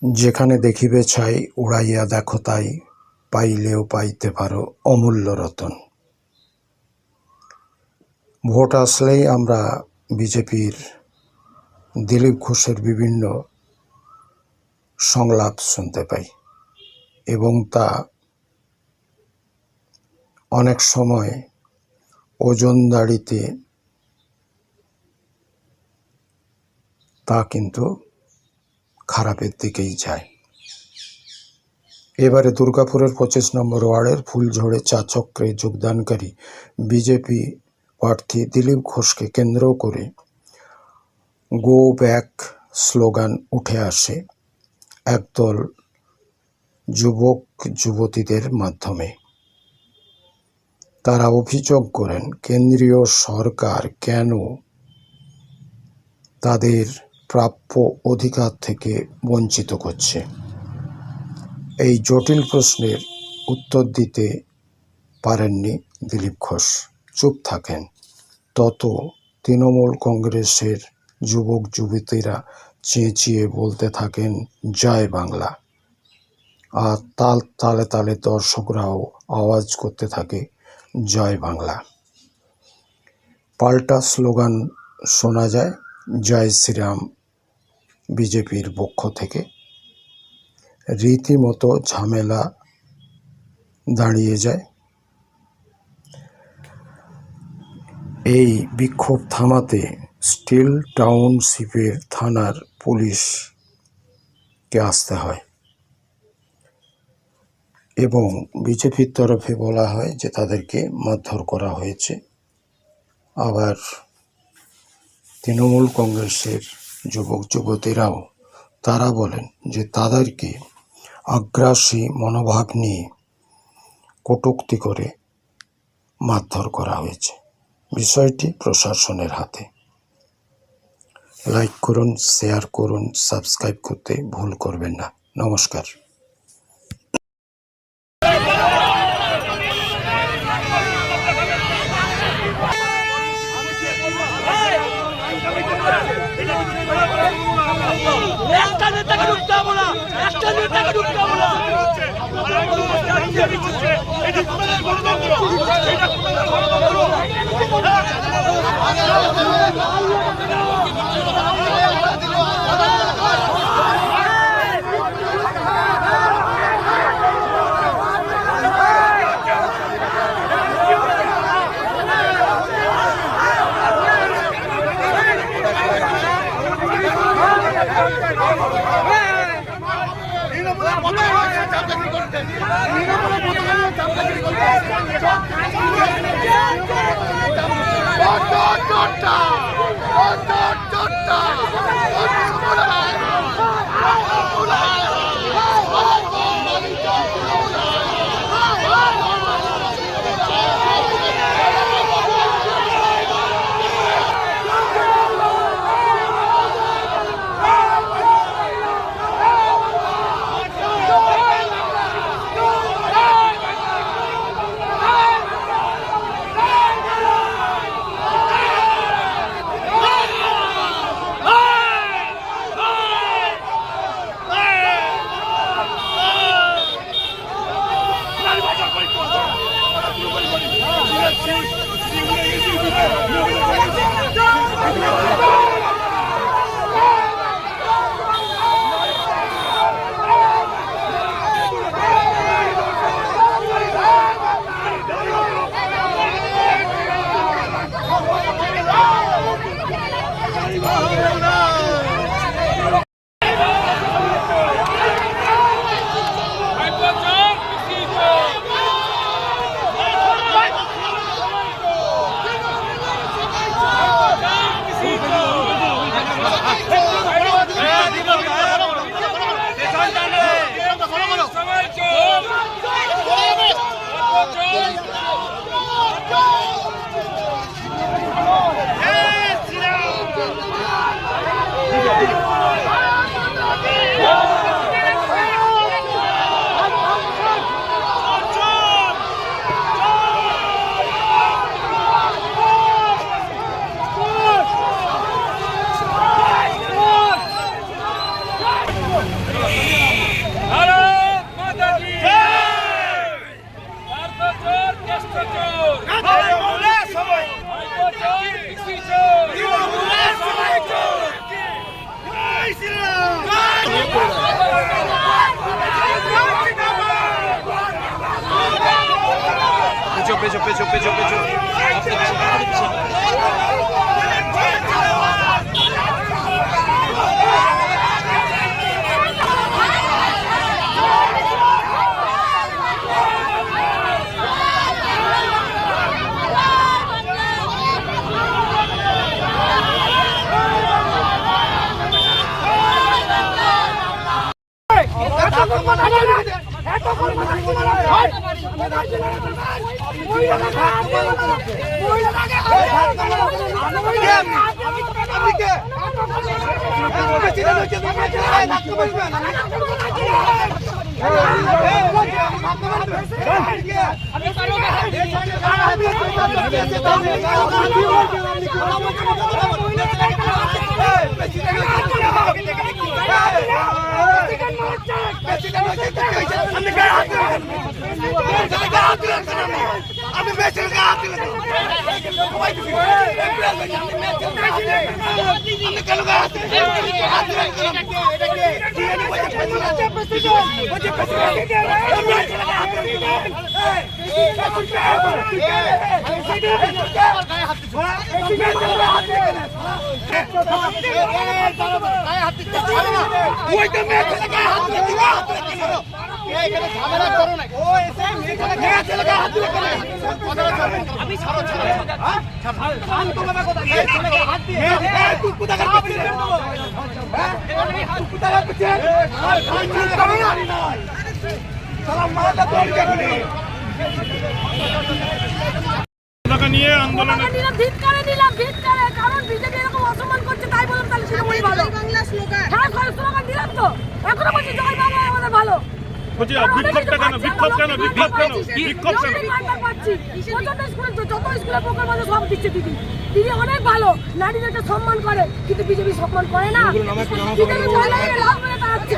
যেখানে দেখিবে ছাই উড়াইয়া দেখো তাই, পাইলেও পাইতে পারো অমূল্য রতন। ভোট আসলেই আমরা বিজেপির দিলীপ ঘোষের বিভিন্ন সংলাপ শুনতে পাই এবং তা অনেক সময় ওজনদারিতে তা কিন্তু খারাপের দিকেই যায়। এবারে দুর্গাপুরের 25 নম্বর ওয়ার্ডের ফুলঝড়ে চা চক্রে যোগদানকারী বিজেপি প্রার্থী দিলীপ ঘোষকে কেন্দ্র করে গো ব্যাক স্লোগান উঠে আসে একদল যুবক যুবতীদের মাধ্যমে। তারা অভিযোগ করেন কেন্দ্রীয় সরকার কেন তাদের প্রাপ্য অধিকার থেকে বঞ্চিত করছে। এই জটিল প্রশ্নের উত্তর দিতে পারেননি দিলীপ ঘোষ, চুপ থাকেন। তত তৃণমূল কংগ্রেসের যুবক যুবতীরা চেঁচিয়ে বলতে থাকেন জয় বাংলা, আর তালে তালে দর্শকরাও আওয়াজ করতে থাকে জয় বাংলা। পাল্টা স্লোগান শোনা যায় জয় শ্রীরাম বিজেপির পক্ষ থেকে। রীতিমতো ঝামেলা দাঁড়িয়ে যায়। এই বিক্ষোভ থামাতে স্টিল টাউনশিপের থানার পুলিশকে আসতে হয় এবং বিজেপির তরফে বলা হয় যে তাদেরকে মারধর করা হয়েছে। আবার তৃণমূল কংগ্রেসের যুবক যুবতীরাও তারা বলেন যে তাদেরকে আগ্রাসী মনোভাব নিয়ে কটূক্তি করে মারধর করা হয়েছে। বিষয়টি প্রশাসনের হাতে। লাইক করুন, শেয়ার করুন, সাবস্ক্রাইব করতে ভুল করবেন না। নমস্কার। একটা নেতাকে ঢুকতে হবে না, একটা নেতাকে ঢুকতে হবে না। এটা কোথায় গণতন্ত্র? এটা কোথায় গণতন্ত্র? পেছো পেছো পেছো পেছো নিয়ে আন্দোলন কারণ বিজেপি এরকম অসম্মান করছে তাই বললাম তাহলে শিরোমণি ভালো বাংলা স্লোগান হ্যাঁ স্লোগান দিলাম তো এখনো বলছি জয় বাংলা আমাদের ভালো বলছি বিক্ষোভটা কেন বিক্ষোভ কেন বিক্ষোভ কেন বিক্ষোভ কেন যত স্কুলে প্রকল্প আছে সব দিচ্ছে দিদি দিদি অনেক ভালো নারীদেরকে সম্মান করে কিন্তু বিজেপি সম্মান করে না বিজেপি মহিলাকে লাভ করে দাঁড়াচ্ছে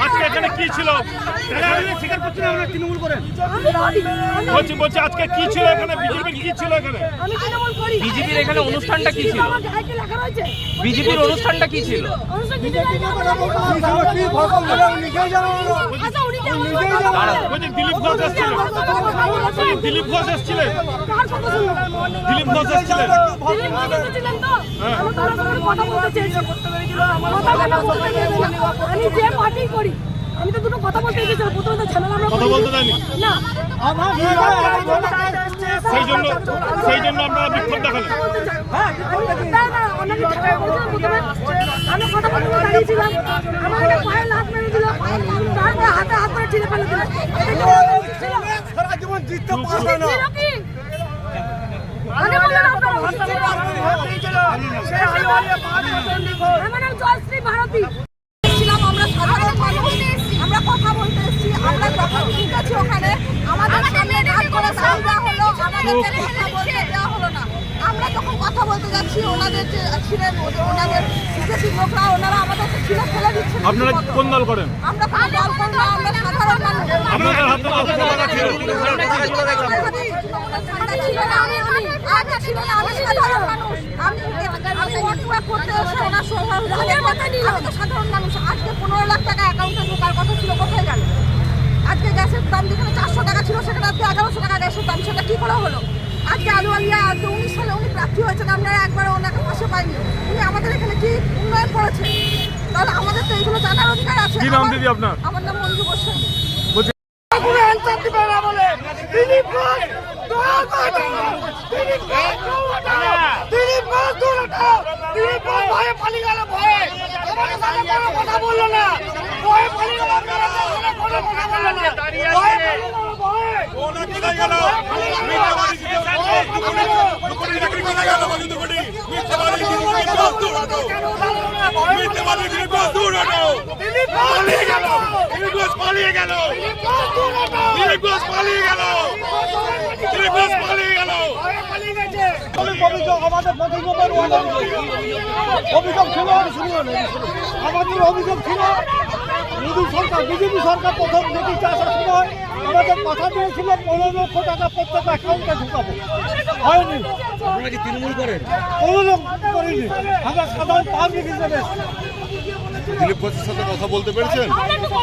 আজকে এখানে কি ছিল স্বীকার করছি না আমরা তৃণমূল করেন বলছি বলছি আজকে কি ছিল এখানে বিজেপির কি ছিল এখানে আমি তৃণমূল করি বিজেপির এখানে অনুষ্ঠানটা কি ছিল বিজেপির অনুষ্ঠানটা কি ছিল দিলীপ ঘোষ এসেছিলেন দিলীপ ঘোষ এসেছিলেন দিলীপ ঘোষ এসেছিলেন আমি যে পার্টি করি আমি তো দুটো কথা বলতে গেছিলাম প্রথমে তো ঝামেলা আমরা কথা বলতে দেয়নি না সেই জন্য আপনারা বিক্ষোভ দেখালেন আমি কথা বলতে দাঁড়িয়েছিলাম আমার একটা পায়ে লাত মেরে দিল তারপরে হাতে হাত ধরে ছিঁড়ে ফেলে দিল সারা জীবন জিততে পারবে না আমার নাম জয়শ্রী ভারতী আমরা সাধারণ মানুষ আমরা কথা বলতে এসেছি আমরা যখন ঠিক আছে ওখানে আমাদের সামনে হাত করে সাউন্ড দেওয়া হলো আমাদের কথা বলতে দেওয়া হলো না আমরা যখন কথা বলতে যাচ্ছি ওনাদের যে ছিলেন ওনাদের বিজেপি লোকরা ওনারা আমাদেরকে ছিঁড়ে ফেলে দিচ্ছেন আপনারা কোন দল করেন আমরা কোনো দল করি না আমরা সাধারণ মানুষ আপনাদের হাতে কত টাকা ছিল ঠান্ডা ছিল না আমি ছিল না আমি সাধারণ মানুষ আমি ওয়ার্ক করতে এসে ওনার আমি তো সাধারণ মানুষ আজকে 15 লাখ টাকা অ্যাকাউন্টে ঢোকার কথা ছিল কোথায় গেল আজকে গ্যাসের দাম যেখানে 400 টাকা ছিল সেখানে আজকে 1100 টাকা গ্যাসের দাম সেটা কি করে হলো আজকে আলু আলিয়া 19 সালে উনি প্রার্থী হয়েছেন আমরা একবার ওনাকে পাশে পাইনি উনি আমাদের এখানে কি উন্নয়ন করেছে তাহলে আমাদের তো এইগুলো জানার অধিকার আছে কি নাম দিদি আপনার আমার নাম মঞ্জু গোস্বামী কোনো অ্যানসার দিবে না বলে দিলীপ ঘোষ দিলীপ ঘোষ দিলীপ ঘোষ ভয়ে পালিয়ে গেল ভয়ে আমাদের সাথে কোনো কথা বললো না ভয়ে পালিয়ে গেল আপনারা কোনো কথা বললো না ভয়ে পালিয়ে গেল দিলীপ ঘোষ পালিয়ে গেল দিলীপ ঘোষ পালিয়ে গেল অভিযোগ আমাদের প্রতিযোগের অভিযোগ ছিল আমাদের অভিযোগ ছিল মোদী সরকার বিজেপি সরকার প্রথম নোটিশ আসার সময় আমাদের কথা দিয়েছিল 15 লক্ষ টাকা প্রত্যেক অ্যাকাউন্টে ঢুকাবো হয়নি আপনারা কি তৃণমূল করেন 15 লক্ষ করিনি আমরা সাধারণ পাবলিক হিসেবে দিলীপ ঘোষের সাথে কথা বলতে পেরেছেন?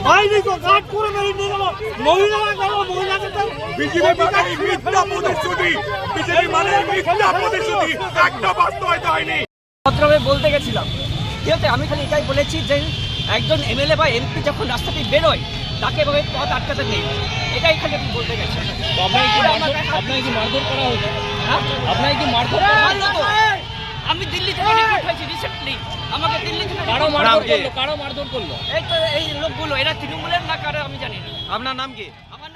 হয়নি তো, কাট করে মেরে নিয়ে গেল। মহিলারা গেল, মহিলাকে তো বিজেপি মানে মিথ্যা প্রতিশ্রুতি, বিজেপি মানে মিথ্যা প্রতিশ্রুতি, একটা বাস্তবায়িত হয়নি। ভদ্রভাবে বলতে গেছিলাম, ঠিক আছে? আমি খালি এটাই বলেছি যে একজন এমএলএ বা এমপি যখন রাস্তা দিয়ে বেরোয় তাকে এভাবে পথ আটকাতে নেই, এটাই খালি আমি বলতে গেছি। আপনাকে কি মারধর করা হয়েছে? হ্যাঁ? আপনাকে কি মারধর মারলো তো। আমি দিল্লি থেকে রিপোর্ট হয়েছি রিসেন্টলি, আমাকে দিল্লি থেকে কারো report মারধর হয়েছে। করলো? কারো মারধর করলো? এই তো এই লোকগুলো, এরা তৃণমূলের না কারো আমি জানি না। আপনার নাম কি? আমার নাম